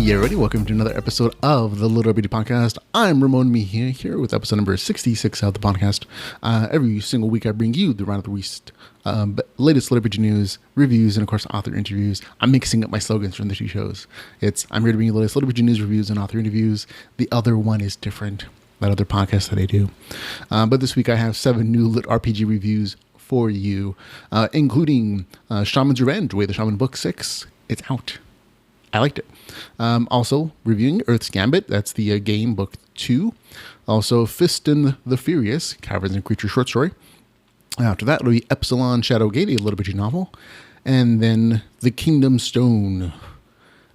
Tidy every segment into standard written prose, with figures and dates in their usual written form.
Hey everybody, welcome to another episode of the LitRPG Podcast. I'm Ramon Mejia here with episode number 66 of the podcast. Every single week I bring you the round of the week's latest LitRPG news, reviews, and of course author interviews. I'm mixing up my slogans from the two shows. I'm here to bring you the latest LitRPG news, reviews, and author interviews. The other one is different, that other podcast that I do. But this week I have 7 new LitRPG reviews for you, including Shaman's Revenge, Way the Shaman Book 6. It's out. I liked it. Also reviewing Earth's Gambit. That's the game, book 2. Also Fistin the Furious, Caverns and Creature short story. After that, it'll be Epsilon Shadowgate, a LitRPG novel. And then The Kingdom Stone.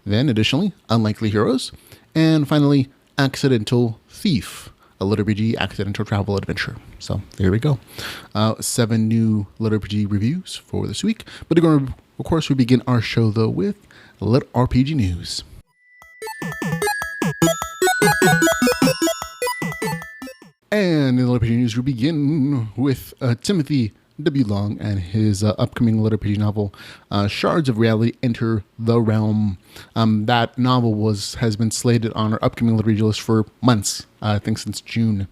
Then additionally, Unlikely Heroes. And finally, Accidental Thief, a LitRPG accidental travel adventure. So there we go. 7 new LitRPG reviews for this week. But of course, we begin our show though with LitRPG news. And in LitRPG news, we begin with Timothy W. Long and his upcoming LitRPG novel, Shards of Reality Enter the Realm. That novel has been slated on our upcoming LitRPG list for months, I think since June.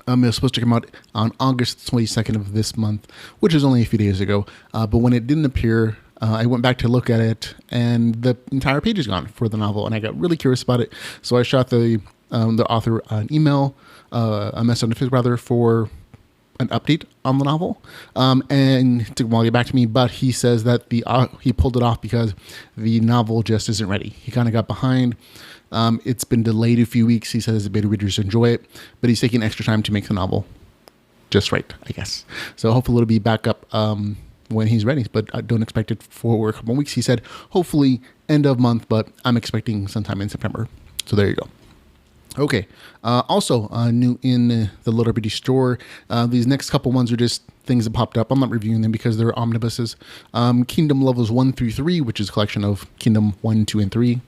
It was supposed to come out on August 22nd of this month, which is only a few days ago. But when it didn't appear, I went back to look at it, and the entire page is gone for the novel, and I got really curious about it. So I shot the author an email, a message on Facebook rather, for an update on the novel, and it took a while to get back to me. But he says that he pulled it off because the novel just isn't ready. He kind of got behind. It's been delayed a few weeks. He says the beta readers enjoy it, but he's taking extra time to make the novel just right, I guess. So hopefully it'll be back up when he's ready, but I don't expect it for a couple of weeks. He said hopefully end of month, but I'm expecting sometime in September. So there you go. Okay. Also new in the LitRPG store. These next couple ones are just things that popped up. I'm not reviewing them because they're omnibuses. Kingdom Levels 1 through 3, which is a collection of Kingdom 1, 2, and 3,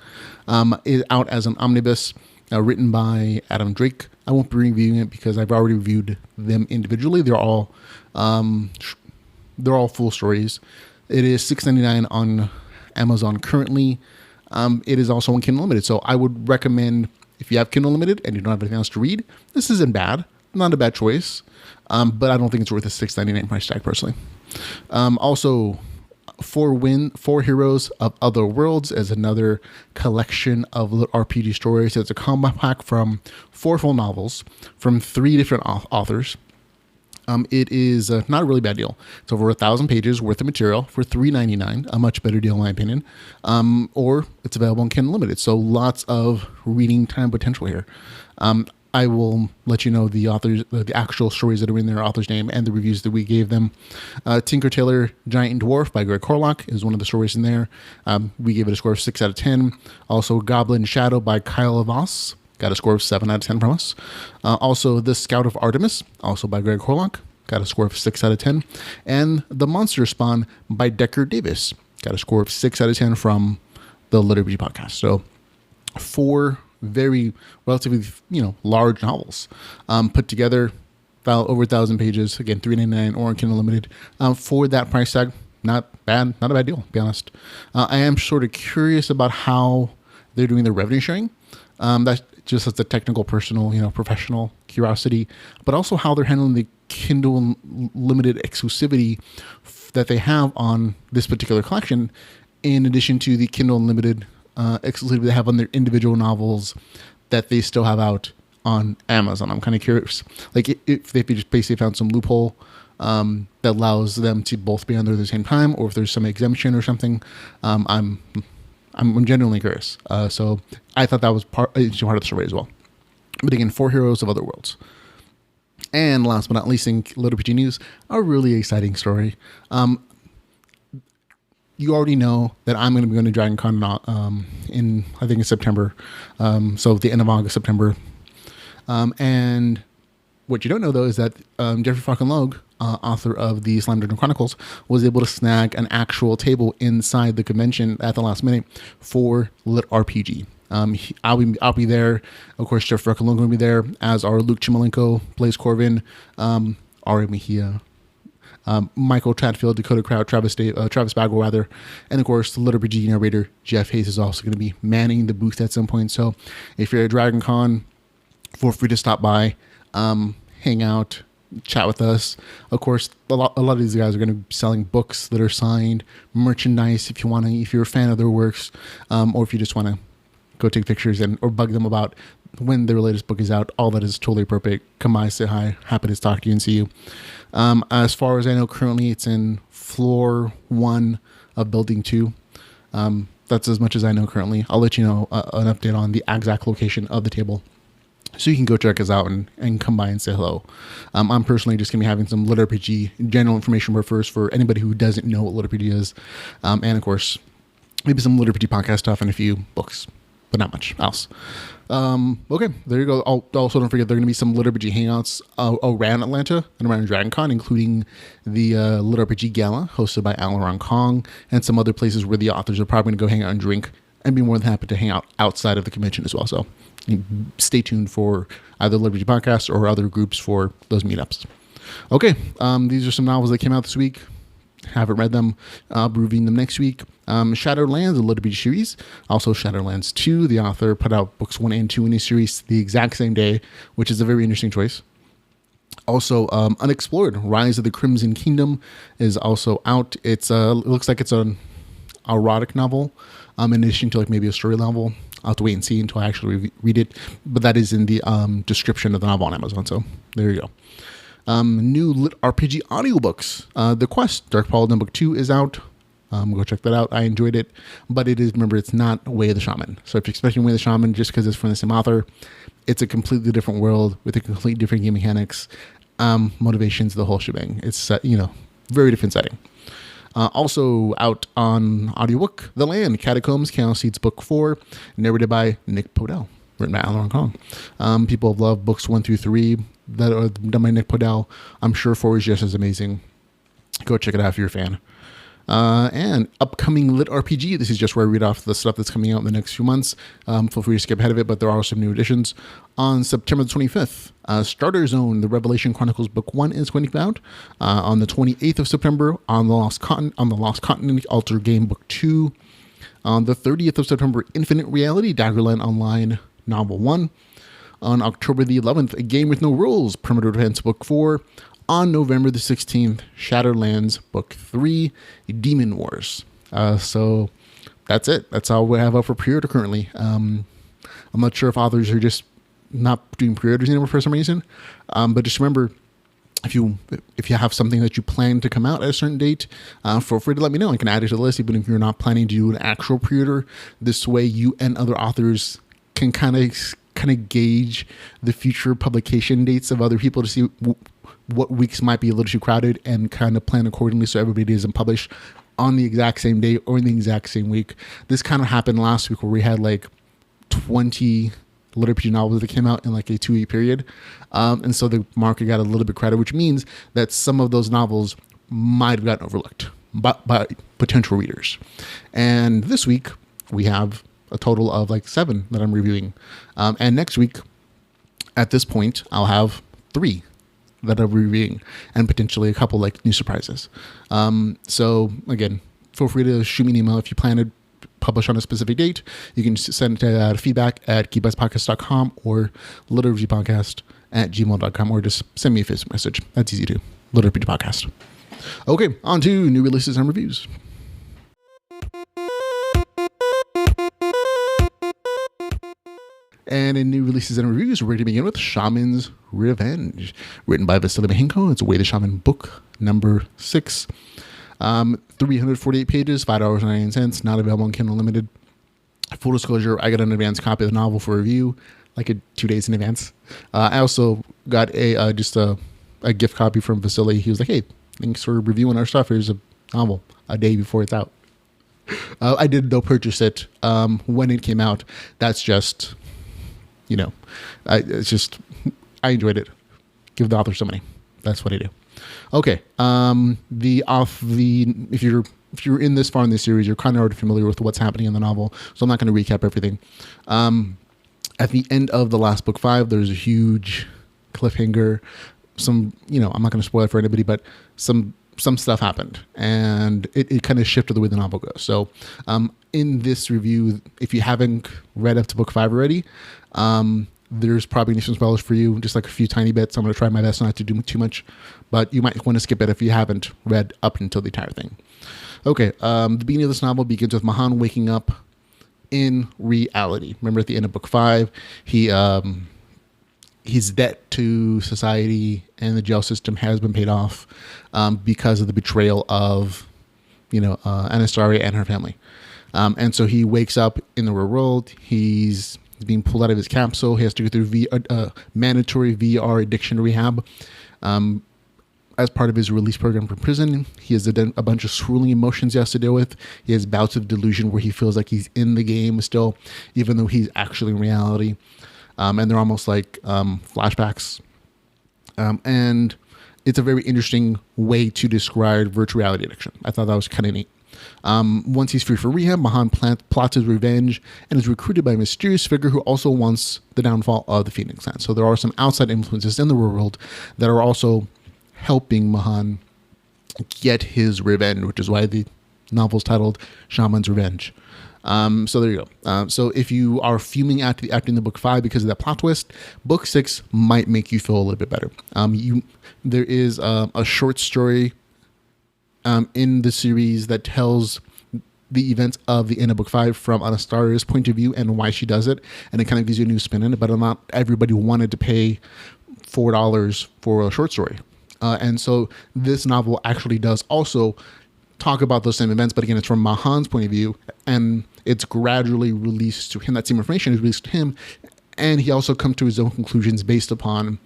is out as an omnibus written by Adam Drake. I won't be reviewing it because I've already reviewed them individually. They're all full stories. It is $6.99 on Amazon currently. It is also on Kindle Unlimited. So I would recommend, if you have Kindle Unlimited and you don't have anything else to read, this isn't bad. Not a bad choice. But I don't think it's worth a $6.99 price tag personally. Also, Four Heroes of Other Worlds is another collection of LitRPG stories. It's a combo pack from 4 full novels from 3 different authors. It is not a really bad deal. It's over 1,000 pages worth of material for $3.99, a much better deal in my opinion. Or it's available on Kindle Unlimited, so lots of reading time potential here. I will let you know the authors, the actual stories that are in their author's name and the reviews that we gave them. Tinker Tailor Giant and Dwarf by Greg Corlock is one of the stories in there. We gave it a score of 6 out of 10. Also, Goblin Shadow by Kyle Voss got a score of 7 out of 10 from us. Also, The Scout of Artemis, also by Greg Corlock, got a score of 6 out of 10. And The Monster Spawn by Decker Davis got a score of 6 out of 10 from the LitRPG Podcast. So 4 very relatively, large novels put together, over 1,000 pages. Again, $3.99 or on Kindle Limited. For that price tag, not bad, not a bad deal, to be honest. I am sort of curious about how they're doing their revenue sharing. That's just as a technical, personal, professional curiosity, but also how they're handling the Kindle Limited exclusivity that they have on this particular collection, in addition to the Kindle Unlimited exclusivity they have on their individual novels that they still have out on Amazon. I'm kind of curious, if they just basically found some loophole that allows them to both be on there at the same time, or if there's some exemption or something. I'm genuinely curious. So I thought that was part of the story as well. But again, 4 Heroes of Other Worlds. And last but not least, in LitRPG news, a really exciting story. You already know that I'm going to be going to Dragon Con in September. So the end of August, September. And what you don't know, though, is that Jeffrey Falcon Logue, author of the Slime Dungeon Chronicles, was able to snag an actual table inside the convention at the last minute for LitRPG. I'll be there. Of course, Jeffrey Falcon Logue will be there, as are Luke Chimolenko, Blaze Corvin, Ramon Mejia, Michael Chatfield, Dakota Crowd, Travis Bagwell, rather, and of course the LitRPG narrator Jeff Hayes is also going to be manning the booth at some point. So if you're at Dragon Con, feel free to stop by, hang out, chat with us. Of course, a lot of these guys are going to be selling books that are signed, merchandise if you're a fan of their works, or if you just want to go take pictures or bug them about when their latest book is out. All that is totally perfect. Come by, say hi. Happy to talk to you and see you. As far as I know, currently it's in floor 1 of building 2. That's as much as I know currently. I'll let you know an update on the exact location of the table, so you can go check us out and come by and say hello. I'm personally just going to be having some LitRPG general information first for anybody who doesn't know what LitRPG is. And of course, maybe some LitRPG podcast stuff and a few books, but not much else. Okay, there you go. Also, don't forget there are going to be some LitRPG hangouts around Atlanta and around Dragon Con, including the LitRPG Gala hosted by Alaron Kong, and some other places where the authors are probably going to go hang out and drink, and be more than happy to hang out outside of the convention as well. So stay tuned for either LitRPG Podcast or other groups for those meetups. Okay, these are some novels that came out this week. Haven't read them. I'll be reviewing them next week. Shadowlands, a LitRPG series. Also Shadowlands 2. The author put out books 1 and 2 in a series the exact same day, which is a very interesting choice. Also, Unexplored, Rise of the Crimson Kingdom is also out. It looks like it's an erotic novel, in addition to like maybe a story novel. I'll have to wait and see until I actually read it. But that is in the description of the novel on Amazon. So there you go. New LitRPG audiobooks. The Quest, Dark Paladin Book 2 is out. Go check that out. I enjoyed it. But remember, it's not Way of the Shaman. So if you're expecting Way of the Shaman just because it's from the same author, it's a completely different world with a completely different game mechanics, motivations, the whole shebang. It's, very different setting. Also out on audiobook, The Land, Catacombs, Chaos Seeds Book 4, narrated by Nick Podell, written by Alaron Kong. People have loved books 1 through 3 that are done by Nick Podell. I'm sure 4 is just as amazing. Go check it out if you're a fan. And upcoming LitRPG. This is just where I read off the stuff that's coming out in the next few months. Feel free to skip ahead of it, but there are some new additions. On September the 25th, Starter Zone, the Revelation Chronicles Book 1 is going to come out. On the 28th of September, on the Lost Continent, Alter Game Book 2. On the 30th of September, Infinite Reality, Daggerland Online Novel 1. On October the 11th, A Game with No Rules, Perimeter Defense Book 4. On November the 16th, Shadowlands Book 3, Demon Wars. So that's it. That's all we have up for pre-order currently. I'm not sure if authors are just not doing pre-orders anymore for some reason. But just remember, if you have something that you plan to come out at a certain date, feel free to let me know. I can add it to the list, even if you're not planning to do an actual pre-order. This way, you and other authors can kind of gauge the future publication dates of other people to see what weeks might be a little too crowded and kind of plan accordingly so everybody doesn't publish on the exact same day or in the exact same week. This kind of happened last week where we had like 20 LitRPG novels that came out in like a 2-week period. And so the market got a little bit crowded, which means that some of those novels might have gotten overlooked by potential readers. And this week we have a total of like 7 that I'm reviewing. And next week, at this point, I'll have 3 that I'm reviewing and potentially a couple like new surprises. So again, feel free to shoot me an email if you plan to publish on a specific date. You can send feedback at geekbuzzpodcast.com or LitRPGpodcast@gmail.com, or just send me a Facebook message. That's easy too. LitRPG Podcast. Okay, on to new releases and reviews. And in new releases and reviews, we're ready to begin with Shaman's Revenge, written by Vasily Mihenko. It's Way the Shaman book number 6. 348 pages, $5.99, not available on Kindle Unlimited. Full disclosure, I got an advance copy of the novel for review, like 2 days in advance. I also got a gift copy from Vasily. He was like, hey, thanks for reviewing our stuff. Here's a novel a day before it's out. I did, though, purchase it when it came out. That's just... I enjoyed it. Give the author some money. That's what I do. Okay. If you're in this far in this series, you're kind of already familiar with what's happening in the novel, so I'm not going to recap everything. At the end of the last book 5, there's a huge cliffhanger. I'm not going to spoil it for anybody, but some some stuff happened, and it kind of shifted the way the novel goes. So in this review, if you haven't read up to book 5 already, there's probably some spoilers for you, just like a few tiny bits. I'm going to try my best not to do too much, but you might want to skip it if you haven't read up until the entire thing. Okay, the beginning of this novel begins with Mahan waking up in reality. Remember, at the end of book 5, his debt to society and the jail system has been paid off because of the betrayal of, Anastasia and her family. And so he wakes up in the real world. He's being pulled out of his capsule. He has to go through mandatory VR addiction rehab as part of his release program from prison. He has a bunch of swirling emotions he has to deal with. He has bouts of delusion where he feels like he's in the game still, even though he's actually in reality. And they're almost like flashbacks. And it's a very interesting way to describe virtual reality addiction. I thought that was kind of neat. Once he's free from rehab, Mahan plots his revenge and is recruited by a mysterious figure who also wants the downfall of the Phoenix Clan. So there are some outside influences in the real world that are also helping Mahan get his revenge, which is why the novel's titled Shaman's Revenge. So there you go. So if you are fuming after the end of book 5 because of that plot twist, book 6 might make you feel a little bit better. There is a short story in the series that tells the events of the end of book 5 from Anastasia's point of view and why she does it, and it kind of gives you a new spin in it. But not everybody wanted to pay $4 for a short story, and so this novel actually does also talk about those same events, but again, it's from Mahan's point of view, and it's gradually released to him. That same information is released to him, and he also comes to his own conclusions based upon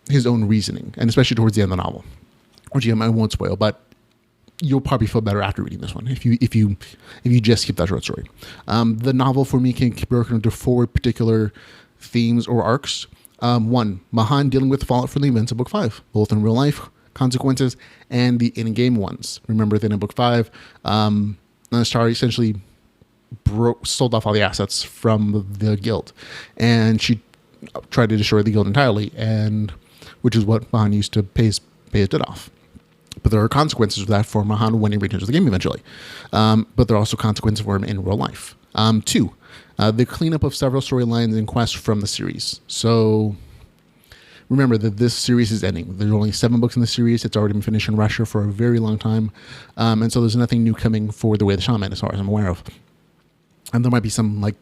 his own reasoning, and especially towards the end of the novel, which again, I won't spoil, but you'll probably feel better after reading this one if you just skip that short story. The novel for me can be broken into 4 particular themes or arcs. 1, Mahan dealing with fallout from the events of book 5, both in real life consequences and the in-game ones. Remember, at the end of book 5, Anastasia essentially sold off all the assets from the guild, and she tried to destroy the guild entirely, and which is what Mahan used to pay his debt off. But there are consequences for that for Mahan when he returns to the game eventually. But there are also consequences for him in real life. 2, the cleanup of several storylines and quests from the series. So remember that this series is ending. There's only 7 books in the series. It's already been finished in Russia for a very long time. And so there's nothing new coming for The Way of the Shaman as far as I'm aware of. And there might be some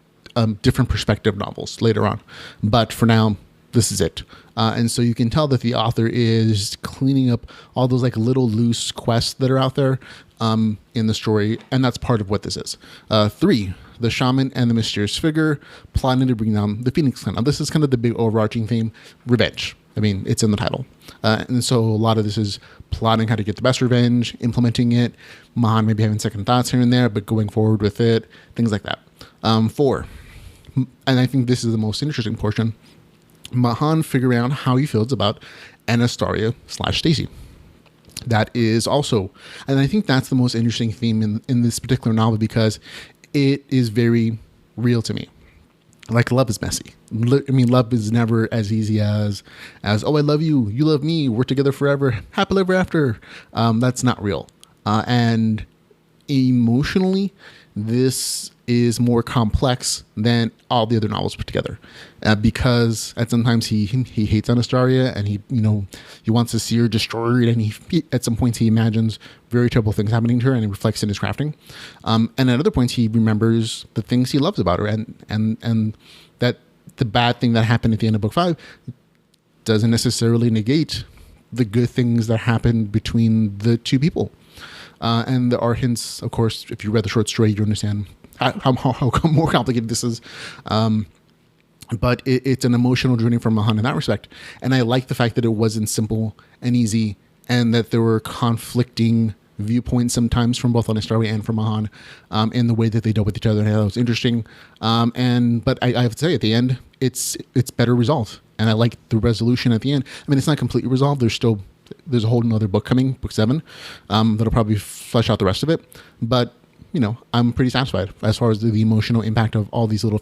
different perspective novels later on. But for now, this is it. And so you can tell that the author is cleaning up all those little loose quests that are out there in the story. And that's part of what this is. 3, the shaman and the mysterious figure plotting to bring down the Phoenix Clan. Now, this is kind of the big overarching theme, revenge. I mean, it's in the title. And so a lot of this is plotting how to get the best revenge, implementing it, Mahan maybe having second thoughts here and there, but going forward with it, things like that. 4, and I think this is the most interesting portion, Mahan figuring out how he feels about Anastasia/Stacy. That is also, and I think that's the most interesting theme in this particular novel because it is very real to me. Love is messy. I mean, love is never as easy as oh, I love you, you love me, we're together forever, happily ever after. That's not real. And emotionally, this is more complex than all the other novels put together, because at sometimes he hates Anastasia and he wants to see her destroyed, and he at some points he imagines very terrible things happening to her, and he reflects in his crafting. And at other points he remembers the things he loves about her, and that the bad thing that happened at the end of book 5 doesn't necessarily negate the good things that happened between the two people. And there are hints, of course, if you read the short story, you understand how more complicated this is. But it's an emotional journey for Mahan in that respect. And I like the fact that it wasn't simple and easy, and that there were conflicting viewpoints sometimes from both Anastasia and from Mahan in the way that they dealt with each other. And that was interesting. But I have to say, at the end, it's better resolved. And I like the resolution at the end. I mean, it's not completely resolved. There's a whole another book coming, book 7, that'll probably flesh out the rest of it. But, I'm pretty satisfied as far as the emotional impact of all these little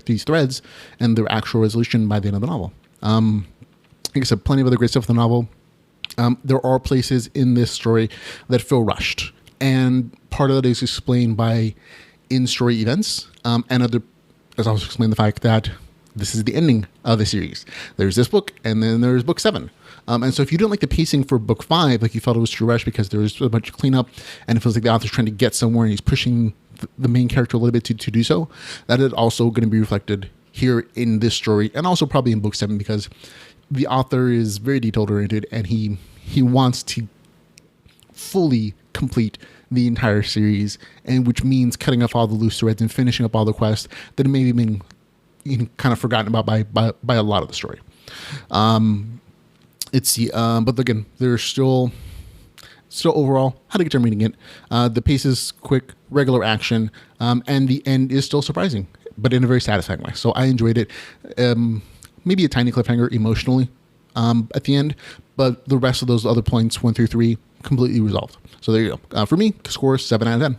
these threads and their actual resolution by the end of the novel. Like I said, plenty of other great stuff in the novel. There are places in this story that feel rushed. And part of that is explained by in-story events. And other, as I was explaining, the fact that this is the ending of the series. There's this book, and then there's book 7. And so if you didn't like the pacing for book 5, like you felt it was too rushed because there was a bunch of cleanup, and it feels like the author's trying to get somewhere and he's pushing the main character a little bit to do so, that is also going to be reflected here in this story, and also probably in book 7, because the author is very detailed oriented and he wants to fully complete the entire series, and which means cutting off all the loose threads and finishing up all the quests that have maybe been kind of forgotten about by a lot of the story. But again, there's still overall had a good time reading it. The pace is quick, regular action, and the end is still surprising, but in a very satisfying way. So I enjoyed it. Maybe a tiny cliffhanger emotionally at the end, but the rest of those other points, 1 through 3, completely resolved. So there you go. For me, score 7 out of 10.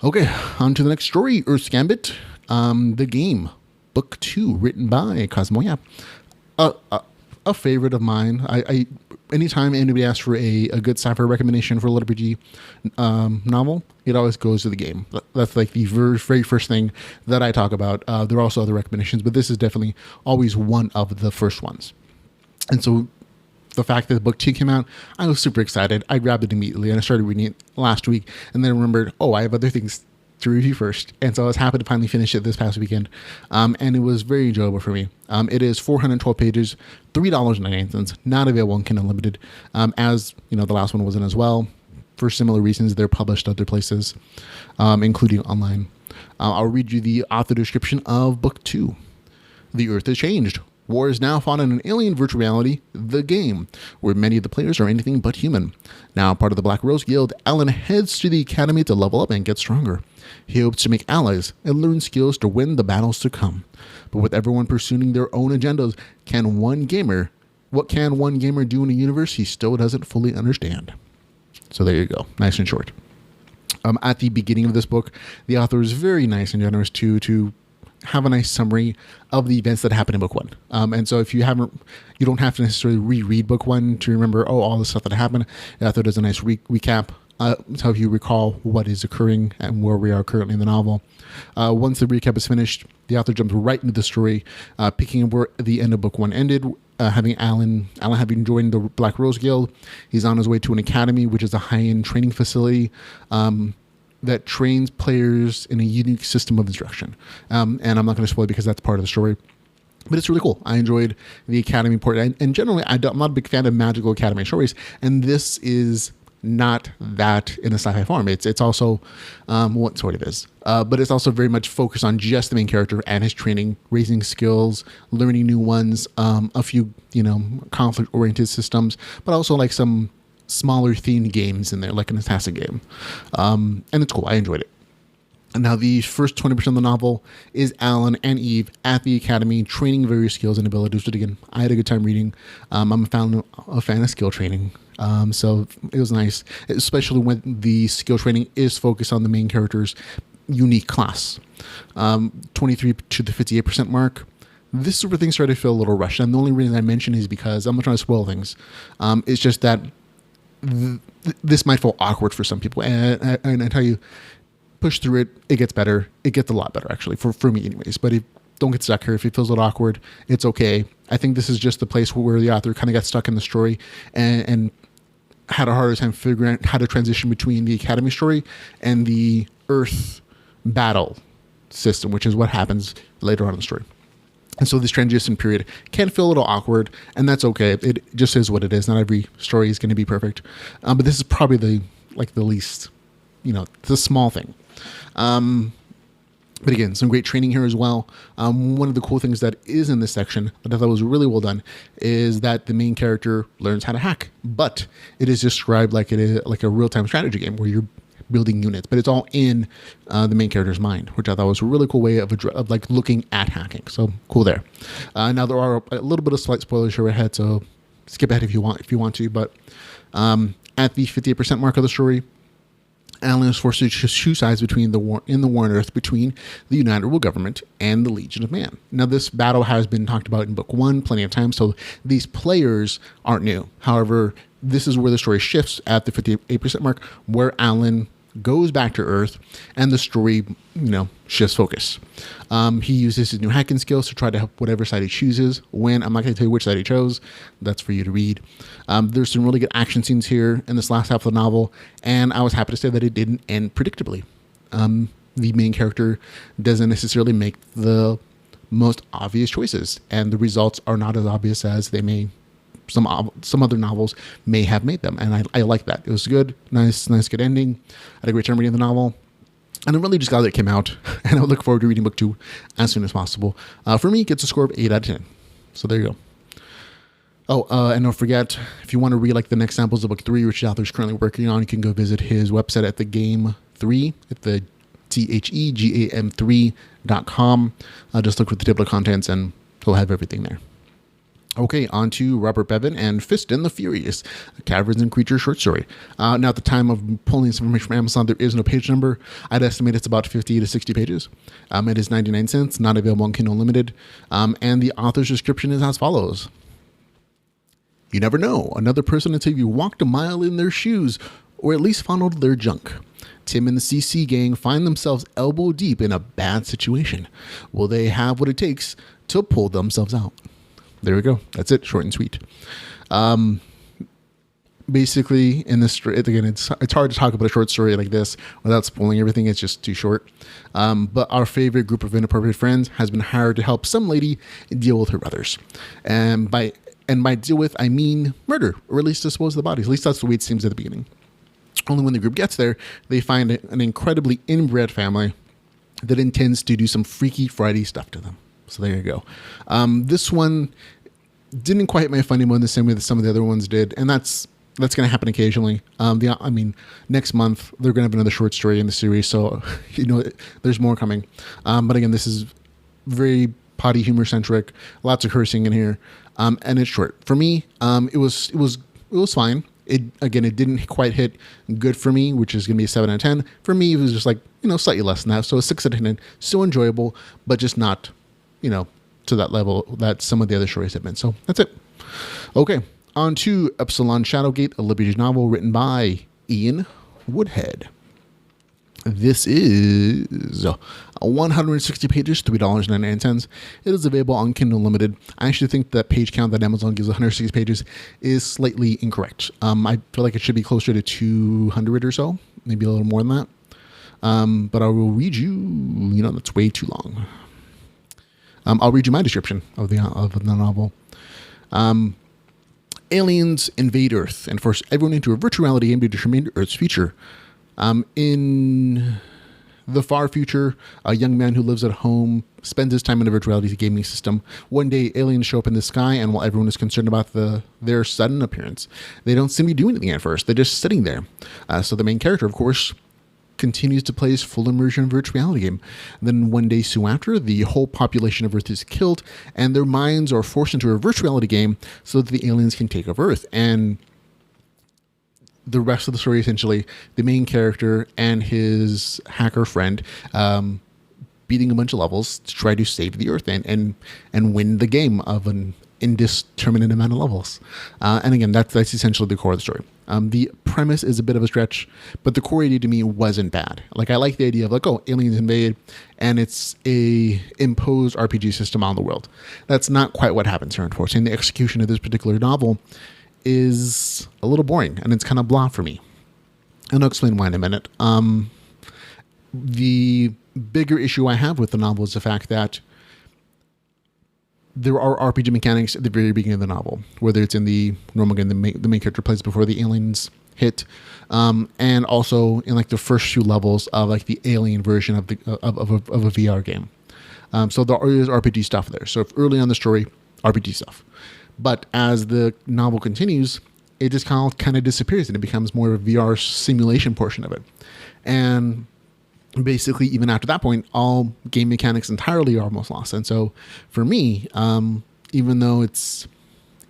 Okay, on to the next story, Earth's Gambit, the game, book 2, written by Kazumoya. A favorite of mine. I anytime anybody asks for a good sci-fi recommendation for a LitRPG novel, it always goes to the game. That's like the very first thing that I talk about. There are also other recommendations, but this is definitely always one of the first ones. And so the fact that book 2 came out, I was super excited. I grabbed it immediately and I started reading it last week, and then remembered, I have other things to review first. And so I was happy to finally finish it this past weekend. And it was very enjoyable for me. It is 412 pages, $3.99, not available in Kindle Unlimited. As you know, the last one wasn't as well. For similar reasons, they're published other places, including online. I'll read you the author description of book 2. The Earth has changed. War is now fought in an alien virtual reality, the game, where many of the players are anything but human. Now part of the Black Rose Guild, Alan heads to the academy to level up and get stronger. He hopes to make allies and learn skills to win the battles to come. But with everyone pursuing their own agendas, what can one gamer do in a universe he still doesn't fully understand? So there you go. Nice and short. At the beginning of this book, the author is very nice and generous to have a nice summary of the events that happened in book 1. And so if you don't have to necessarily reread book 1 to remember, all the stuff that happened. The author does a nice recap to help you recall what is occurring and where we are currently in the novel. Once the recap is finished, the author jumps right into the story, picking up where the end of book 1 ended, having Alan having joined the Black Rose Guild. He's on his way to an academy, which is a high-end training facility, that trains players in a unique system of instruction. And I'm not going to spoil it because that's part of the story. But it's really cool. I enjoyed the academy part. And generally, I'm not a big fan of magical academy stories. And this is not that in a sci-fi form. It's also what sort of is. But it's also very much focused on just the main character and his training, raising skills, learning new ones, a few, conflict-oriented systems, but also like some smaller themed games in there, like an assassin game. And it's cool. I enjoyed it. And now the first 20% of the novel is Alan and Eve at the academy training various skills and abilities. But again, I had a good time reading. I'm a fan of skill training. So it was nice, especially when the skill training is focused on the main character's unique class. 23 to the 58% mark. This sort of thing started to feel a little rushed. And the only reason I mention is because I'm not trying to spoil things. It's just that this might feel awkward for some people, and I tell you, push through it. It gets better. It gets a lot better, actually, for me anyways. But don't get stuck here. If it feels a little awkward, it's okay. I think this is just the place where the author kind of got stuck in the story and had a harder time figuring out how to transition between the academy story and the Earth battle system, which is what happens later on in the story. And so this transition period can feel a little awkward, and that's okay. It just is what it is. Not every story is going to be perfect. But this is probably the least, it's a small thing. But again, some great training here as well. One of the cool things that is in this section that I thought was really well done is that the main character learns how to hack, but it is described like it is like a real-time strategy game where you're building units, but it's all in the main character's mind, which I thought was a really cool way of looking at hacking. So cool there. Now there are a little bit of slight spoilers here ahead, so skip ahead if you want to. But at the 58% mark of the story, Alan is forced to choose sides between the war on Earth between the United World Government and the Legion of Man. Now, this battle has been talked about in Book 1 plenty of times, so these players aren't new. However, this is where the story shifts at the 58% mark, where Alan goes back to Earth and the story, shifts focus. He uses his new hacking skills to try to help whatever side he chooses win. I'm not going to tell you which side he chose. That's for you to read. There's some really good action scenes here in this last half of the novel, and I was happy to say that it didn't end predictably. The main character doesn't necessarily make the most obvious choices, and the results are not as obvious as they may some other novels may have made them, and I like that. It was good, nice, good ending. I had a great time reading the novel, and I'm really just glad that it came out, and I look forward to reading book 2 as soon as possible. For me, it gets a score of 8 out of 10. So there you go. Oh, and don't forget, if you want to read like the next samples of book 3, which the author is currently working on, you can go visit his website at the Game 3 at the THEGAM3.com. Just look for the table of contents, and he'll have everything there. Okay, on to Robert Bevan and Fistin the Furious, a Caverns and Creatures short story. Now, at the time of pulling this information from Amazon, there is no page number. I'd estimate it's about 50 to 60 pages. It is 99 cents, not available on Kindle Unlimited. And the author's description is as follows. You never know another person until you walked a mile in their shoes, or at least fondled their junk. Tim and the CC gang find themselves elbow deep in a bad situation. Will they have what it takes to pull themselves out? There we go. That's it. Short and sweet. Basically, in this, again, it's hard to talk about a short story like this without spoiling everything. It's just too short. But our favorite group of inappropriate friends has been hired to help some lady deal with her brothers. And by deal with, I mean murder, or at least dispose of the bodies. At least that's the way it seems at the beginning. Only when the group gets there, they find an incredibly inbred family that intends to do some Freaky Friday stuff to them. So there you go. This one didn't quite hit my funny bone the same way that some of the other ones did, and that's going to happen occasionally. Next month they're going to have another short story in the series, so there's more coming. But again, this is very potty humor centric, lots of cursing in here, and it's short. For me, it was fine. It didn't quite hit good for me, which is going to be a 7 out of 10. For me, it was just like slightly less than that, so a 6 out of 10. Still enjoyable, but just not to that level that some of the other stories have been. So that's it. Okay, on to Epsilon Shadowgate, a LitRPG novel written by Ian Woodhead. This is 160 pages, $3.99. It is available on Kindle Unlimited. I actually think that page count that Amazon gives 160 pages is slightly incorrect. I feel like it should be closer to 200 or so, maybe a little more than that. But I will read you, that's way too long. I'll read you my description of the novel. Aliens invade Earth and force everyone into a virtual reality aimed to determine Earth's future. In the far future, a young man who lives at home spends his time in a virtual reality gaming system. One day, aliens show up in the sky, and while everyone is concerned about their sudden appearance, they don't seem to be doing anything at first. They're just sitting there. So the main character, of course, continues to play his full immersion virtual reality game. Then one day soon after, the whole population of Earth is killed, and their minds are forced into a virtual reality game so that the aliens can take over Earth. And the rest of the story, essentially, the main character and his hacker friend beating a bunch of levels to try to save the Earth and win the game of an indeterminate amount of levels. And again, that's essentially the core of the story. The premise is a bit of a stretch, but the core idea to me wasn't bad. Like, I like the idea of aliens invade, and it's a imposed RPG system on the world. That's not quite what happens here, unfortunately. The execution of this particular novel is a little boring, and it's kind of blah for me. And I'll explain why in a minute. The bigger issue I have with the novel is the fact that there are RPG mechanics at the very beginning of the novel, whether it's in the normal game the main character plays before the aliens hit, and also in the first few levels of the alien version of a VR game. So there is RPG stuff there. So if early on the story, RPG stuff. But as the novel continues, it just kind of disappears, and it becomes more of a VR simulation portion of it. And basically, even after that point, all game mechanics entirely are almost lost. And so for me, even though it's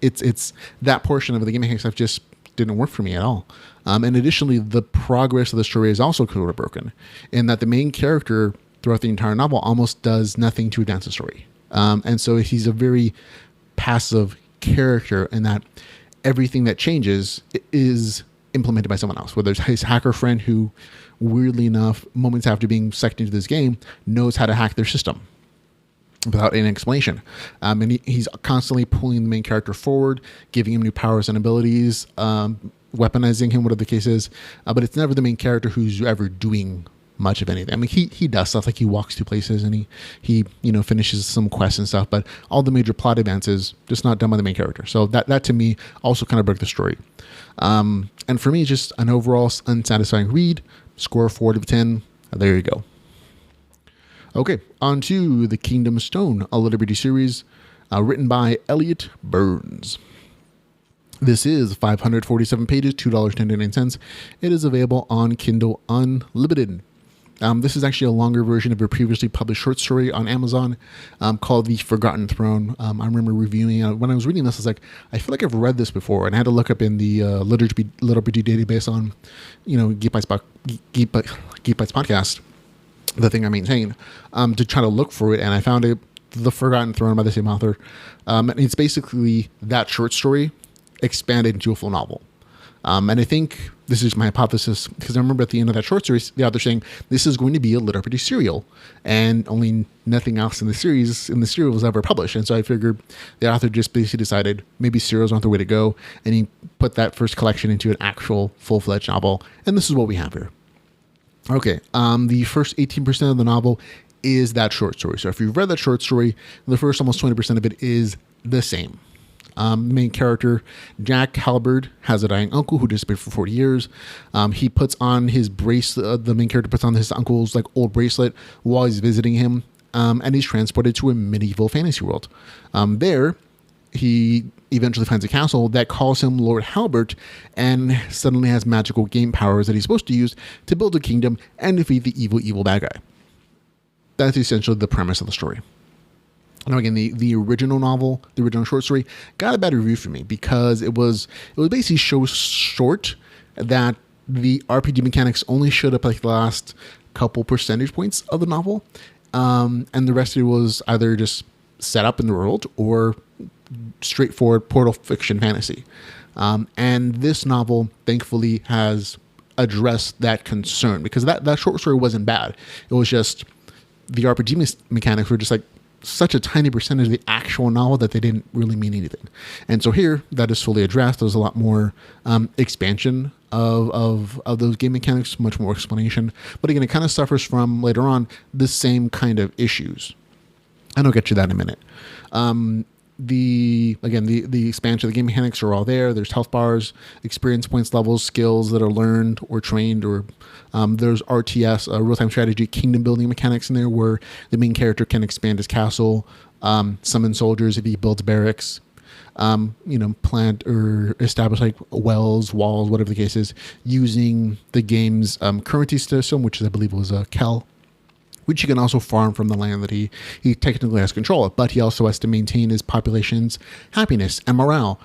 that portion of the game mechanics stuff just didn't work for me at all. And additionally, the progress of the story is also sort of broken in that the main character throughout the entire novel almost does nothing to advance the story. And so he's a very passive character in that everything that changes is implemented by someone else, whether it's his hacker friend who, weirdly enough, moments after being sucked into this game, knows how to hack their system without any explanation. And he's constantly pulling the main character forward, giving him new powers and abilities, weaponizing him, whatever the case is. But it's never the main character who's ever doing much of anything. I mean, he does stuff like he walks to places and he finishes some quests and stuff, but all the major plot advances just not done by the main character. So that to me also kind of broke the story. And for me, just an overall unsatisfying read. Score 4 out of 10. There you go. Okay, on to The Kingdom Stone, a LitRPG series written by Elliot Burns. This is 547 pages, $2.99. It is available on Kindle Unlimited. This is actually a longer version of a previously published short story on Amazon called The Forgotten Throne. I remember reviewing it. When I was reading this, I was like, I feel like I've read this before. And I had to look up in the LitRPG database on, Geek Bites Podcast, the thing I maintain, to try to look for it. And I found it, The Forgotten Throne by the same author. And it's basically that short story expanded into a full novel. And I think this is my hypothesis because I remember at the end of that short series, the author saying this is going to be a LitRPG serial, and only nothing else in the serial was ever published. And so I figured the author just basically decided maybe serials aren't the way to go, and he put that first collection into an actual full-fledged novel. And this is what we have here. Okay, the first 18% of the novel is that short story. So if you've read that short story, the first almost 20% of it is the same. Main character Jack Halberd has a dying uncle who disappeared for 40 years. He puts on his bracelet. The main character puts on his uncle's old bracelet while he's visiting him, and he's transported to a medieval fantasy world. There, he eventually finds a castle that calls him Lord Halbert, and suddenly has magical game powers that he's supposed to use to build a kingdom and defeat the evil bad guy. That's essentially the premise of the story. Now again, the original novel, the original short story, got a bad review from me because it was basically so short that the RPG mechanics only showed up like the last couple percentage points of the novel, and the rest of it was either just set up in the world or straightforward portal fiction fantasy. And this novel, thankfully, has addressed that concern because that short story wasn't bad. It was just the RPG mechanics were just like such a tiny percentage of the actual novel that they didn't really mean anything. And so here, that is fully addressed. There's a lot more expansion of those game mechanics, much more explanation. But again, it kind of suffers from, later on, the same kind of issues. And I'll get to that in a minute. The expansion of the game mechanics are all there. There's health bars, experience points, levels, skills that are learned or trained, or there's RTS, real-time strategy, kingdom building mechanics in there where the main character can expand his castle, summon soldiers if he builds barracks, plant or establish wells, walls, whatever the case is, using the game's currency system, which I believe was Kel, which he can also farm from the land that he technically has control of, but he also has to maintain his population's happiness and morale,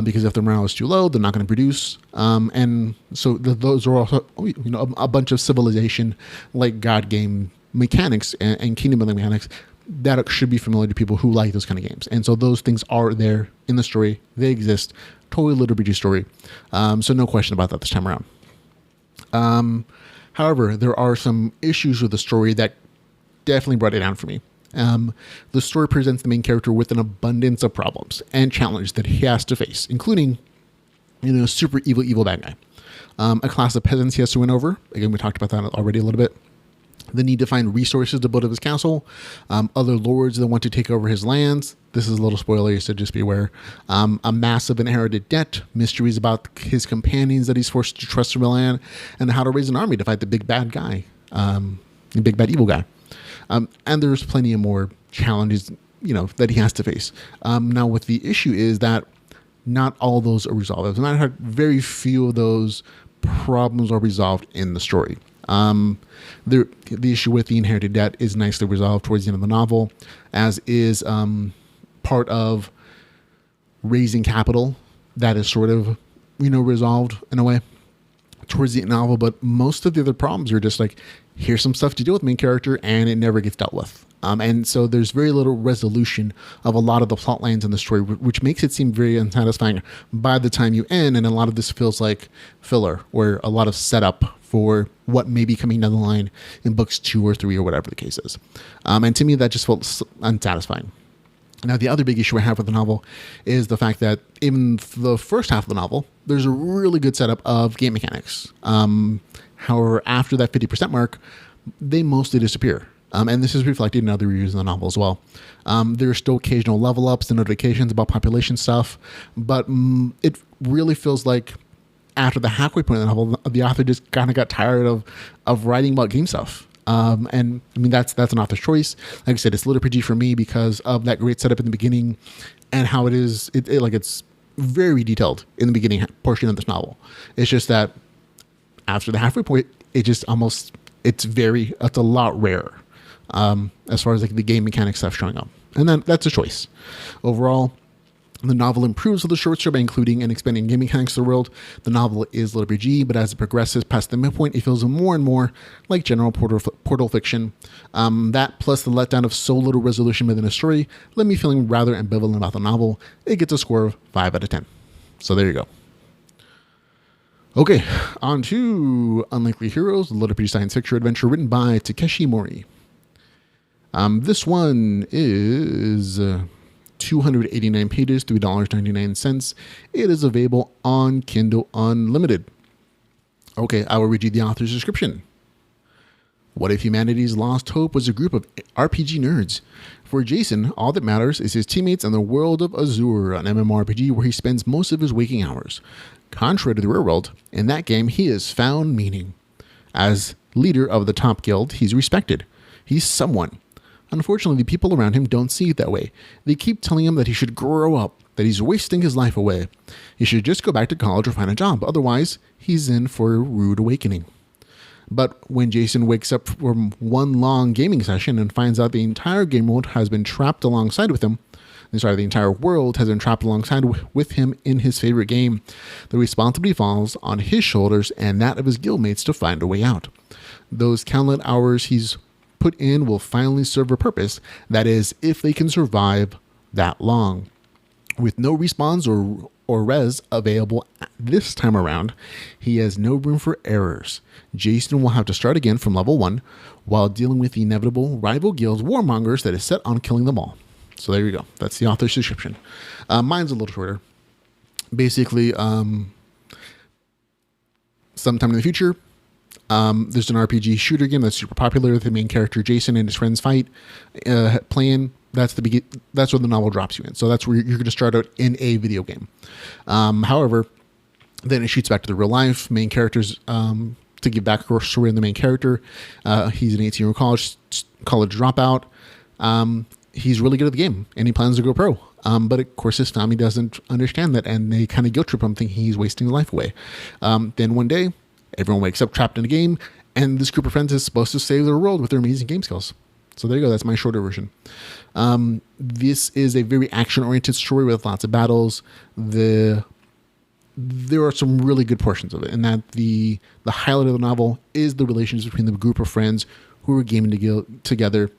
because if the morale is too low, they're not going to produce. And so those are also a bunch of civilization like God game mechanics and kingdom building mechanics that should be familiar to people who like those kind of games. And so those things are there in the story. They exist. Totally LitRPG story. So no question about that this time around. However, there are some issues with the story that definitely brought it down for me. The story presents the main character with an abundance of problems and challenges that he has to face, including, super evil bad guy. A class of peasants he has to win over. Again, we talked about that already a little bit. The need to find resources to build up his castle. Other lords that want to take over his lands. This is a little spoiler, so just be aware. A massive inherited debt. Mysteries about his companions that he's forced to trust from the land. And how to raise an army to fight the big bad guy. The big bad evil guy. And there's plenty of more challenges, that he has to face. Now, what the issue is that not all of those are resolved. As a matter of fact, very few of those problems are resolved in the story. The issue with the inherited debt is nicely resolved towards the end of the novel, as is part of raising capital that is sort of resolved in a way towards the end of the novel, but most of the other problems are just like, here's some stuff to deal with main character, and it never gets dealt with. And so there's very little resolution of a lot of the plot lines in the story, which makes it seem very unsatisfying by the time you end. And a lot of this feels like filler, or a lot of setup for what may be coming down the line in books 2 or 3 or whatever the case is. And to me, that just felt unsatisfying. Now, the other big issue I have with the novel is the fact that in the first half of the novel, there's a really good setup of game mechanics. However, after that 50% mark, they mostly disappear. And this is reflected in other reviews in the novel as well. There are still occasional level ups and notifications about population stuff, but it really feels like after the halfway point of the novel, the author just kind of got tired of writing about game stuff. And I mean, that's an author's choice. Like I said, it's LitRPG for me because of that great setup in the beginning and how it is. It's very detailed in the beginning portion of this novel. It's just that after the halfway point, it's a lot rarer. As far as like the game mechanic stuff showing up. And then that's a choice. Overall, the novel improves with the short story by including and expanding game mechanics to the world. The novel is LitRPG, but as it progresses past the midpoint, it feels more and more like general portal fiction. That plus the letdown of so little resolution within a story left me feeling rather ambivalent about the novel. It gets a score of 5 out of 10. So there you go. Okay, on to Unlikely Heroes, the LitRPG science fiction adventure written by Takeshi Mori. This one is 289 pages, $3.99. It is available on Kindle Unlimited. Okay, I will read you the author's description. What if humanity's lost hope was a group of RPG nerds? For Jason, all that matters is his teammates and the world of Azure, an MMORPG where he spends most of his waking hours. Contrary to the real world, in that game, he has found meaning. As leader of the top guild, he's respected. He's someone. Unfortunately, the people around him don't see it that way. They keep telling him that he should grow up, that he's wasting his life away. He should just go back to college or find a job. Otherwise, he's in for a rude awakening. But when Jason wakes up from one long gaming session and finds out the entire game world has been trapped alongside with him, the entire world has been trapped alongside with him in his favorite game, the responsibility falls on his shoulders and that of his guildmates to find a way out. Those countless hours he's put in will finally serve a purpose. That is, if they can survive that long. With no respawns or res available this time around, he has no room for errors. Jason will have to start again from level 1 while dealing with the inevitable rival guild's warmongers that is set on killing them all. So there you go. That's the author's description. Mine's a little shorter. Basically, sometime in the future, there's an RPG shooter game that's super popular. The main character Jason and his friends fight, playing. That's where the novel drops you in. So that's where you're going to start out in a video game. However, then it shoots back to the real life main characters. To give back a story on the main character, he's an 18-year-old college dropout. He's really good at the game, and he plans to go pro. But of course, his family doesn't understand that, and they kind of guilt trip him, thinking he's wasting his life away. Then one day, everyone wakes up trapped in a game, and this group of friends is supposed to save the world with their amazing game skills. So there you go. That's my shorter version. This is a very action-oriented story with lots of battles. There are some really good portions of it, and that the highlight of the novel is the relations between the group of friends who are gaming together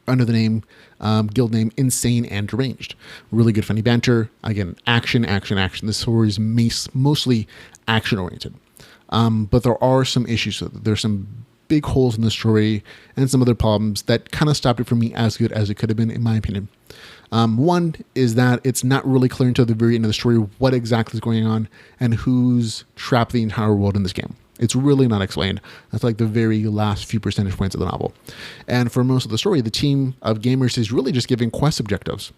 under the name, guild name, Insane and Deranged. Really good funny banter. Again, action. This story is mostly action-oriented. But there are some issues with it. There's some big holes in the story and some other problems that kind of stopped it from being as good as it could have been, in my opinion. One is that it's not really clear until the very end of the story what exactly is going on and who's trapped the entire world in this game. It's really not explained. That's like the very last few percentage points of the novel. And for most of the story, the team of gamers is really just giving quest objectives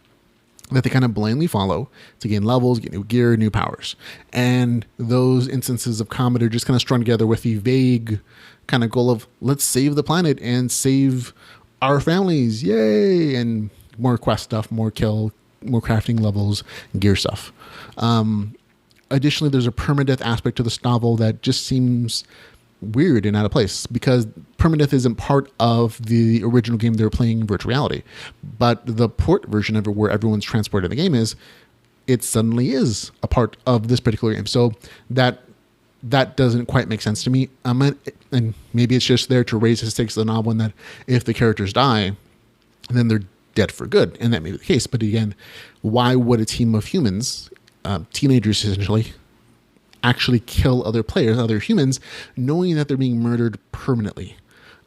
that they kind of blindly follow to gain levels, get new gear, new powers. And those instances of combat are just kind of strung together with the vague kind of goal of, let's save the planet and save our families. Yay! And more quest stuff, more kill, more crafting levels, gear stuff. Additionally, there's a permadeath aspect to this novel that just seems weird and out of place, because permadeath isn't part of the original game they were playing in virtual reality. But the port version of it, where everyone's transported in the game, it suddenly is a part of this particular game. So that doesn't quite make sense to me. And maybe it's just there to raise the stakes of the novel, and that if the characters die, then they're dead for good, and that may be the case. But again, why would a team of humans, teenagers essentially, actually kill other players, other humans, knowing that they're being murdered permanently?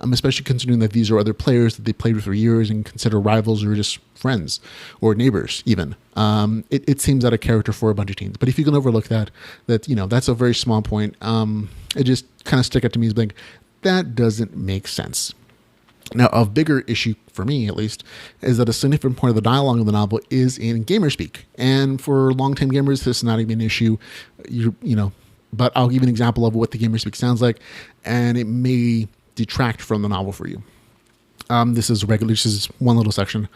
Especially considering that these are other players that they played with for years and consider rivals or just friends or neighbors even. It seems out of character for a bunch of teens. But if you can overlook that, that's a very small point. It just kind of stuck out to me as being, that doesn't make sense. Now, a bigger issue for me, at least, is that a significant point of the dialogue of the novel is in gamerspeak. And for long-time gamers, this is not even an issue, but I'll give you an example of what the gamerspeak sounds like, and it may detract from the novel for you. This is one little section.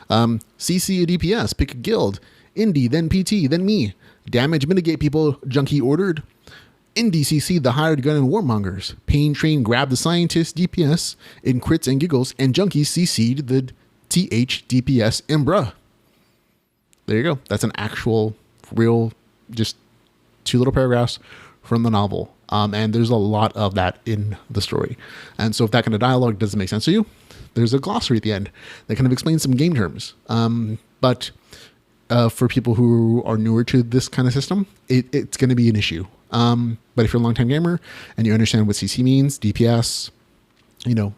CC a DPS, pick a guild. Indie, then PT, then me. Damage mitigate people, Junkie ordered. Indie CC the hired gun and warmongers. Pain train grab the scientist DPS in crits and giggles, and Junkie CC'd the TH DPS and bruh. There you go. That's an actual, real, just 2 little paragraphs from the novel. And there's a lot of that in the story. And so if that kind of dialogue doesn't make sense to you, there's a glossary at the end that kind of explains some game terms. But for people who are newer to this kind of system, it's going to be an issue. But if you're a longtime gamer and you understand what CC means, DPS,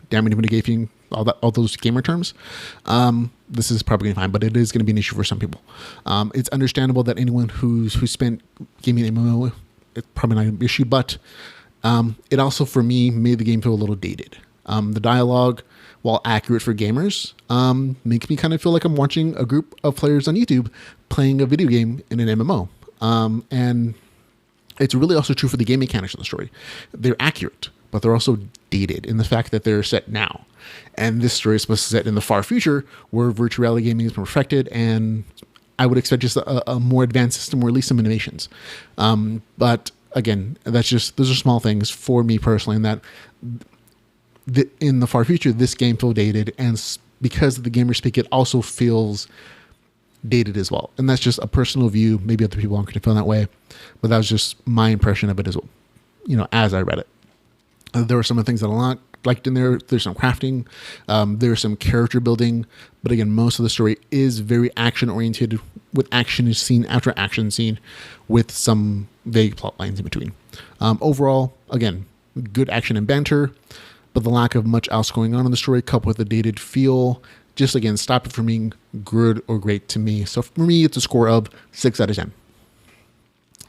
damage mitigating, all those gamer terms, this is probably going to be fine, but it is going to be an issue for some people. It's understandable that anyone who's spent gaming MMO, it's probably not an issue, but it also, for me, made the game feel a little dated. The dialogue, while accurate for gamers, makes me kind of feel like I'm watching a group of players on YouTube playing a video game in an MMO. And it's really also true for the game mechanics of the story. They're accurate, but they're also dated in the fact that they're set now. And this story is supposed to set in the far future where virtual reality gaming is perfected, and I would expect just a more advanced system or at least some innovations. But again, those are small things for me personally, in that in the far future, this game feels dated, and because of the gamerspeak, it also feels dated as well. And that's just a personal view. Maybe other people aren't going to feel that way, but that was just my impression of it as well, as I read it. There were some of the things that I liked in there. There's some crafting, there's some character building, but again, most of the story is very action oriented, with action scene after action scene with some vague plot lines in between. Overall, again, good action and banter, but the lack of much else going on in the story, coupled with a dated feel, just again, stop it from being good or great to me. So for me, it's a score of 6 out of 10.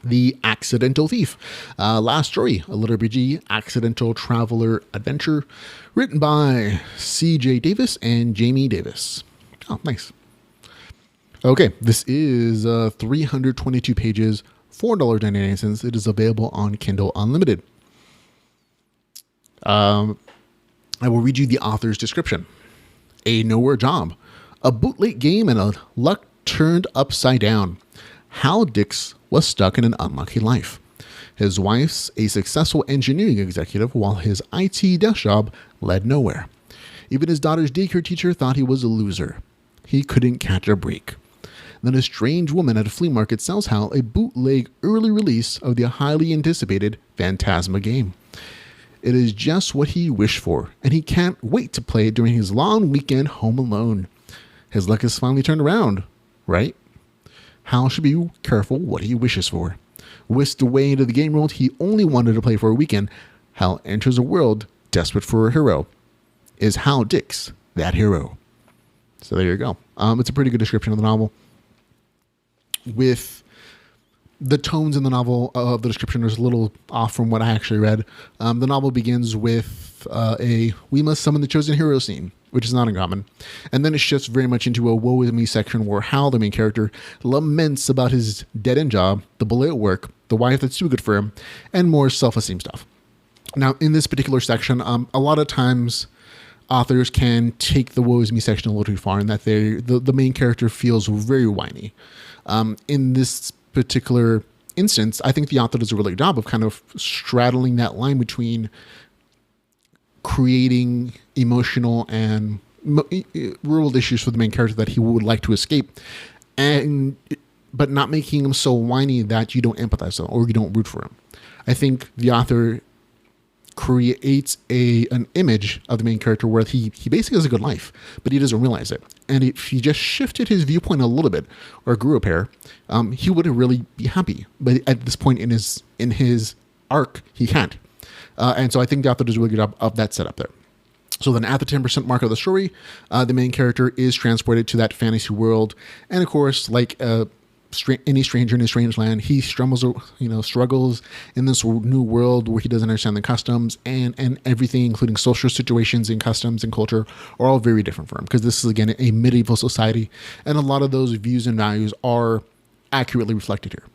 The Accidental Thief. Last story, a LitRPG Accidental Traveler Adventure, written by C.J. Davis and Jamie Davis. Oh, nice. Okay, this is 322 pages, $4.99. It is available on Kindle Unlimited. I will read you the author's description. A nowhere job, a bootleg game, and a luck turned upside down. Hal Dix was stuck in an unlucky life. His wife's a successful engineering executive, while his IT desk job led nowhere. Even his daughter's daycare teacher thought he was a loser. He couldn't catch a break. Then a strange woman at a flea market sells Hal a bootleg early release of the highly anticipated Phantasma game. It is just what he wished for, and he can't wait to play it during his long weekend home alone. His luck has finally turned around, right? Hal should be careful what he wishes for. Whisked away into the game world he only wanted to play for a weekend, Hal enters a world desperate for a hero. Is Hal Dix that hero? So there you go. It's a pretty good description of the novel. With the tones in the novel of the description is a little off from what I actually read. The novel begins with we must summon the chosen hero scene, which is not uncommon. And then it shifts very much into a woe is me section where Hal, the main character, laments about his dead-end job, the bully at work, the wife that's too good for him, and more self-esteem stuff. Now, in this particular section, a lot of times authors can take the woe is me section a little too far, in that the main character feels very whiny. In this particular instance, I think the author does a really good job of kind of straddling that line between creating emotional and real issues for the main character that he would like to escape, and but not making him so whiny that you don't empathize with him or you don't root for him. I think the author creates an image of the main character where he basically has a good life, but he doesn't realize it. And if he just shifted his viewpoint a little bit or grew a pair, he would really be happy. But at this point in his arc, he can't. And so I think the author does a really good job of that setup there. So then at the 10% mark of the story, the main character is transported to that fantasy world. And of course, like any stranger in a strange land, he struggles in this new world where he doesn't understand the customs and everything, including social situations and customs and culture, are all very different for him, because this is, again, a medieval society, and a lot of those views and values are accurately reflected here.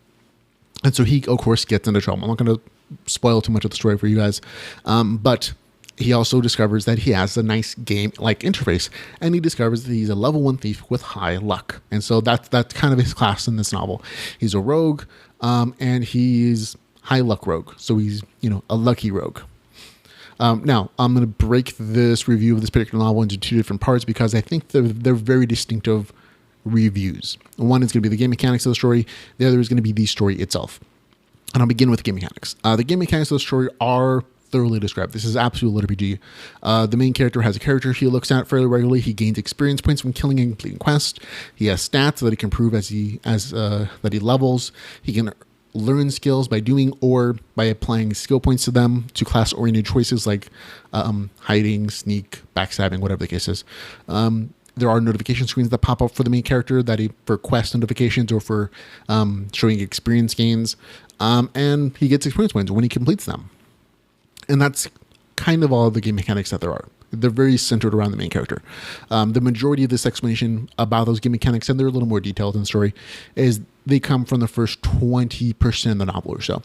And so he, of course, gets into trouble. I'm not going to spoil too much of the story for you guys, but he also discovers that he has a nice game-like interface, and he discovers that he's a level 1 thief with high luck. And so that's kind of his class in this novel. He's a rogue, and he's high luck rogue. So he's, a lucky rogue. Now, I'm going to break this review of this particular novel into two different parts because I think they're very distinctive reviews. One is going to be the game mechanics of the story. The other is going to be the story itself. And I'll begin with the game mechanics. The game mechanics of the story are thoroughly described. This is absolute LitRPG. The main character has a character he looks at fairly regularly. He gains experience points from killing and completing quests. He has stats that he can prove that he levels. He can learn skills by doing or by applying skill points to them to class-oriented choices like hiding, sneak, backstabbing, whatever the case is. There are notification screens that pop up for the main character for quest notifications or for showing experience gains. And he gets experience points when he completes them. And that's kind of all the game mechanics that there are. They're very centered around the main character. The majority of this explanation about those game mechanics, and they're a little more detailed in the story, is they come from the first 20% of the novel or so.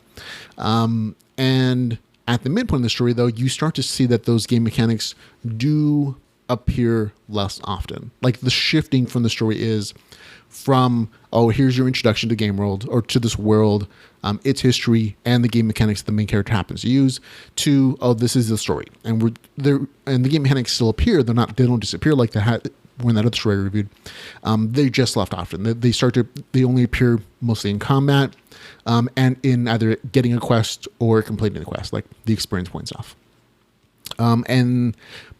And at the midpoint of the story, though, you start to see that those game mechanics do appear less often. Like the shifting from the story is from, here's your introduction to game world or to this world, its history and the game mechanics the main character happens to use, to, this is the story. And the game mechanics still appear. They don't disappear like they had when that other story I reviewed. They just left often. They only appear mostly in combat, and in either getting a quest or completing the quest, like the experience points off.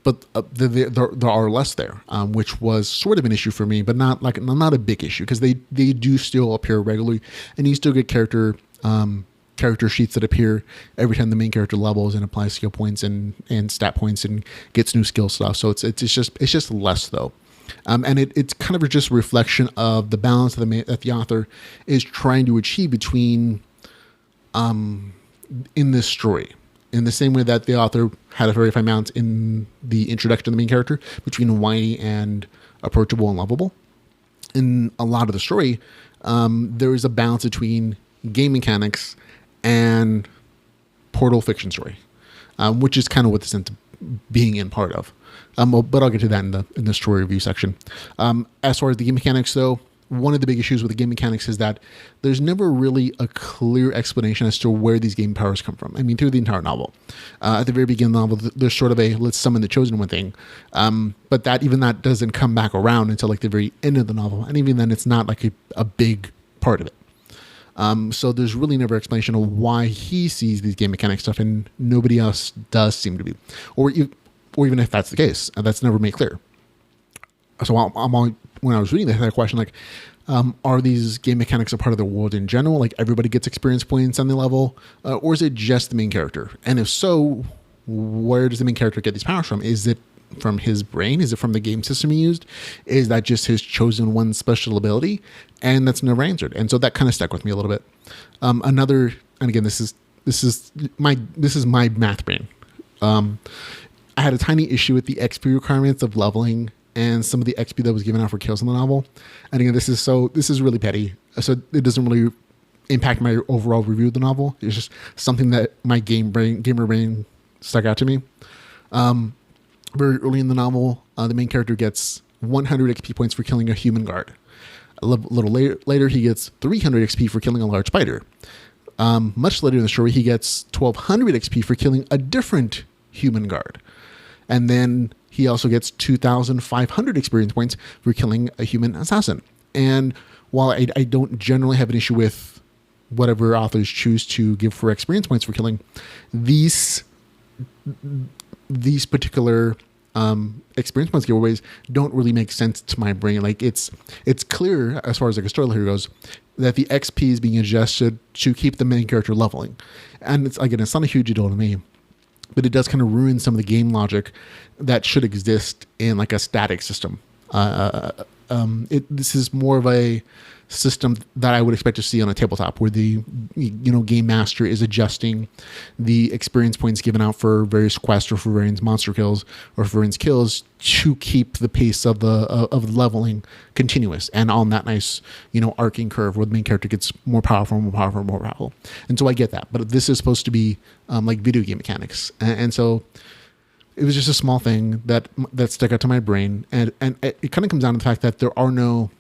But there are less there, which was sort of an issue for me, but not a big issue, because they do still appear regularly, and you still get character sheets that appear every time the main character levels and applies skill points and stat points and gets new skill stuff. So it's just less though, and it's kind of just a reflection of the balance that the author is trying to achieve between in this story. In the same way that the author had a very fine balance in the introduction of the main character between whiny and approachable and lovable. In a lot of the story, there is a balance between game mechanics and portal fiction story, which is kind of what this ends up being in part of. But I'll get to that in the story review section. As far as the game mechanics, though, one of the big issues with the game mechanics is that there's never really a clear explanation as to where these game powers come from. I mean, through the entire novel. At the very beginning of the novel, there's sort of a let's summon the chosen one thing. But that doesn't come back around until like the very end of the novel. And even then, it's not like a big part of it. So there's really never explanation of why he sees these game mechanic stuff and nobody else does seem to be. Or even if that's the case, that's never made clear. So when I was reading that, I had a question like, are these game mechanics a part of the world in general? Like everybody gets experience points on the level? Or is it just the main character? And if so, where does the main character get these powers from? Is it from his brain? Is it from the game system he used? Is that just his chosen one special ability? And that's never answered. And so that kind of stuck with me a little bit. And again, this is my math brain. I had a tiny issue with the XP requirements of leveling and some of the XP that was given out for kills in the novel. And again, this is really petty. So it doesn't really impact my overall review of the novel. It's just something that my gamer brain stuck out to me. Very early in the novel, the main character gets 100 XP points for killing a human guard. A little later, he gets 300 XP for killing a large spider. Much later in the story, he gets 1200 XP for killing a different human guard. And then he also gets 2,500 experience points for killing a human assassin. And while I don't generally have an issue with whatever authors choose to give for experience points for killing, these particular experience points giveaways don't really make sense to my brain. Like it's clear as far as like a story here goes that the XP is being adjusted to keep the main character leveling, and it's not a huge deal to me, but it does kind of ruin some of the game logic that should exist in like a static system. This is more of a system that I would expect to see on a tabletop, where the game master is adjusting the experience points given out for various quests or for various monster kills or for various kills to keep the pace of the leveling continuous and on that nice arcing curve where the main character gets more powerful. And so I get that, but this is supposed to be like video game mechanics, and so it was just a small thing that stuck out to my brain, and it kind of comes down to the fact that there are no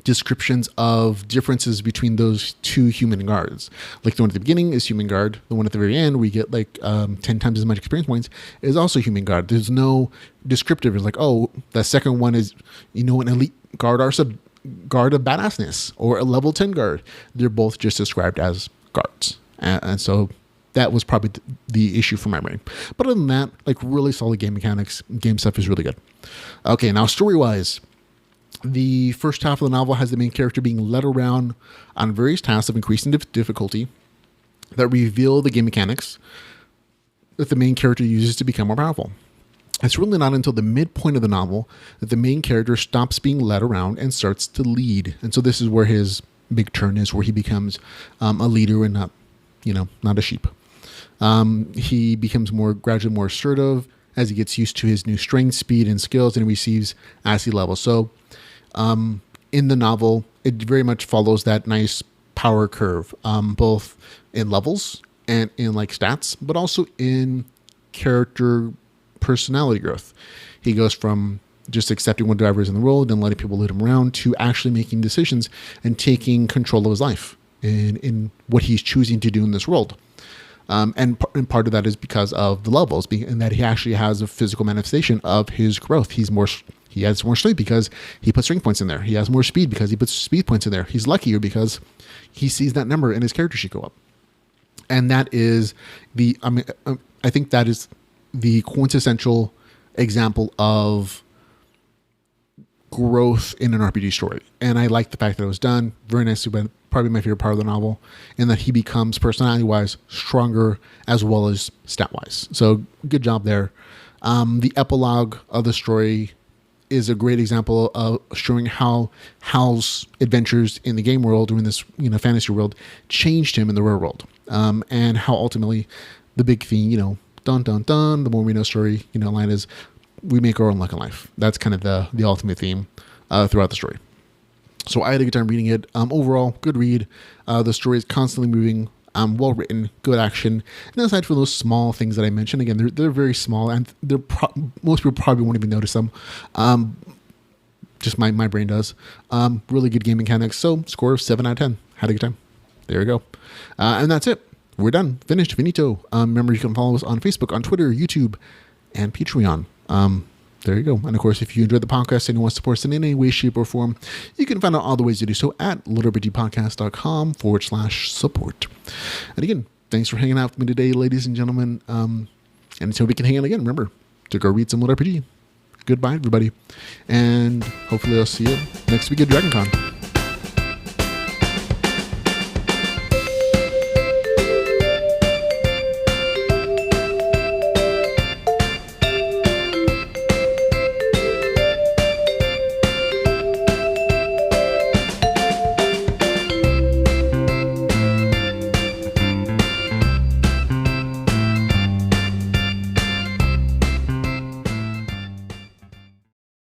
descriptions of differences between those two human guards. Like the one at the beginning is human guard. The one at the very end, we get like 10 times as much experience points, is also human guard. There's no descriptive. It's like, oh, the second one is, an elite guard or guard of badassness, or a level 10 guard. They're both just described as guards. And so that was probably the issue for my brain. But other than that, like really solid game mechanics, game stuff is really good. Okay, now story-wise, the first half of the novel has the main character being led around on various tasks of increasing difficulty that reveal the game mechanics that the main character uses to become more powerful. It's really not until the midpoint of the novel that the main character stops being led around and starts to lead. And so this is where his big turn is, where he becomes a leader and not a sheep. He becomes gradually more assertive as he gets used to his new strength, speed, and skills, and he receives as he levels. So in the novel, it very much follows that nice power curve, both in levels and in like stats, but also in character personality growth. He goes from just accepting whatever is in the world and letting people lead him around to actually making decisions and taking control of his life in what he's choosing to do in this world. And part of that is because of the levels, and that he actually has a physical manifestation of his growth. He has more strength because he puts strength points in there. He has more speed because he puts speed points in there. He's luckier because he sees that number and his character sheet go up. And that is I think that is the quintessential example of growth in an RPG story. And I like the fact that it was done very nicely, but probably my favorite part of the novel, and that he becomes personality-wise stronger as well as stat-wise. So good job there. The epilogue of the story is a great example of showing how Hal's adventures in the game world or in this fantasy world changed him in the real world, and how ultimately the big theme, dun dun dun, the more we know story, line is we make our own luck in life. That's kind of the ultimate theme throughout the story. So I had a good time reading it. Overall, good read. The story is constantly moving, well written, good action. And aside from those small things that I mentioned, again, they're very small, and most people probably won't even notice them. Just my brain does. Really good game mechanics. So score of 7 out of 10. Had a good time. There we go. And that's it. We're done. Finished. Finito. Remember, you can follow us on Facebook, on Twitter, YouTube, and Patreon. There you go. And of course, if you enjoyed the podcast and you want to support us in any way, shape, or form, you can find out all the ways to do so at litrpgpodcast.com/support. And again, thanks for hanging out with me today, ladies and gentlemen. And until we can hang out again, remember to go read some LitRPG. Goodbye, everybody. And hopefully I'll see you next week at DragonCon.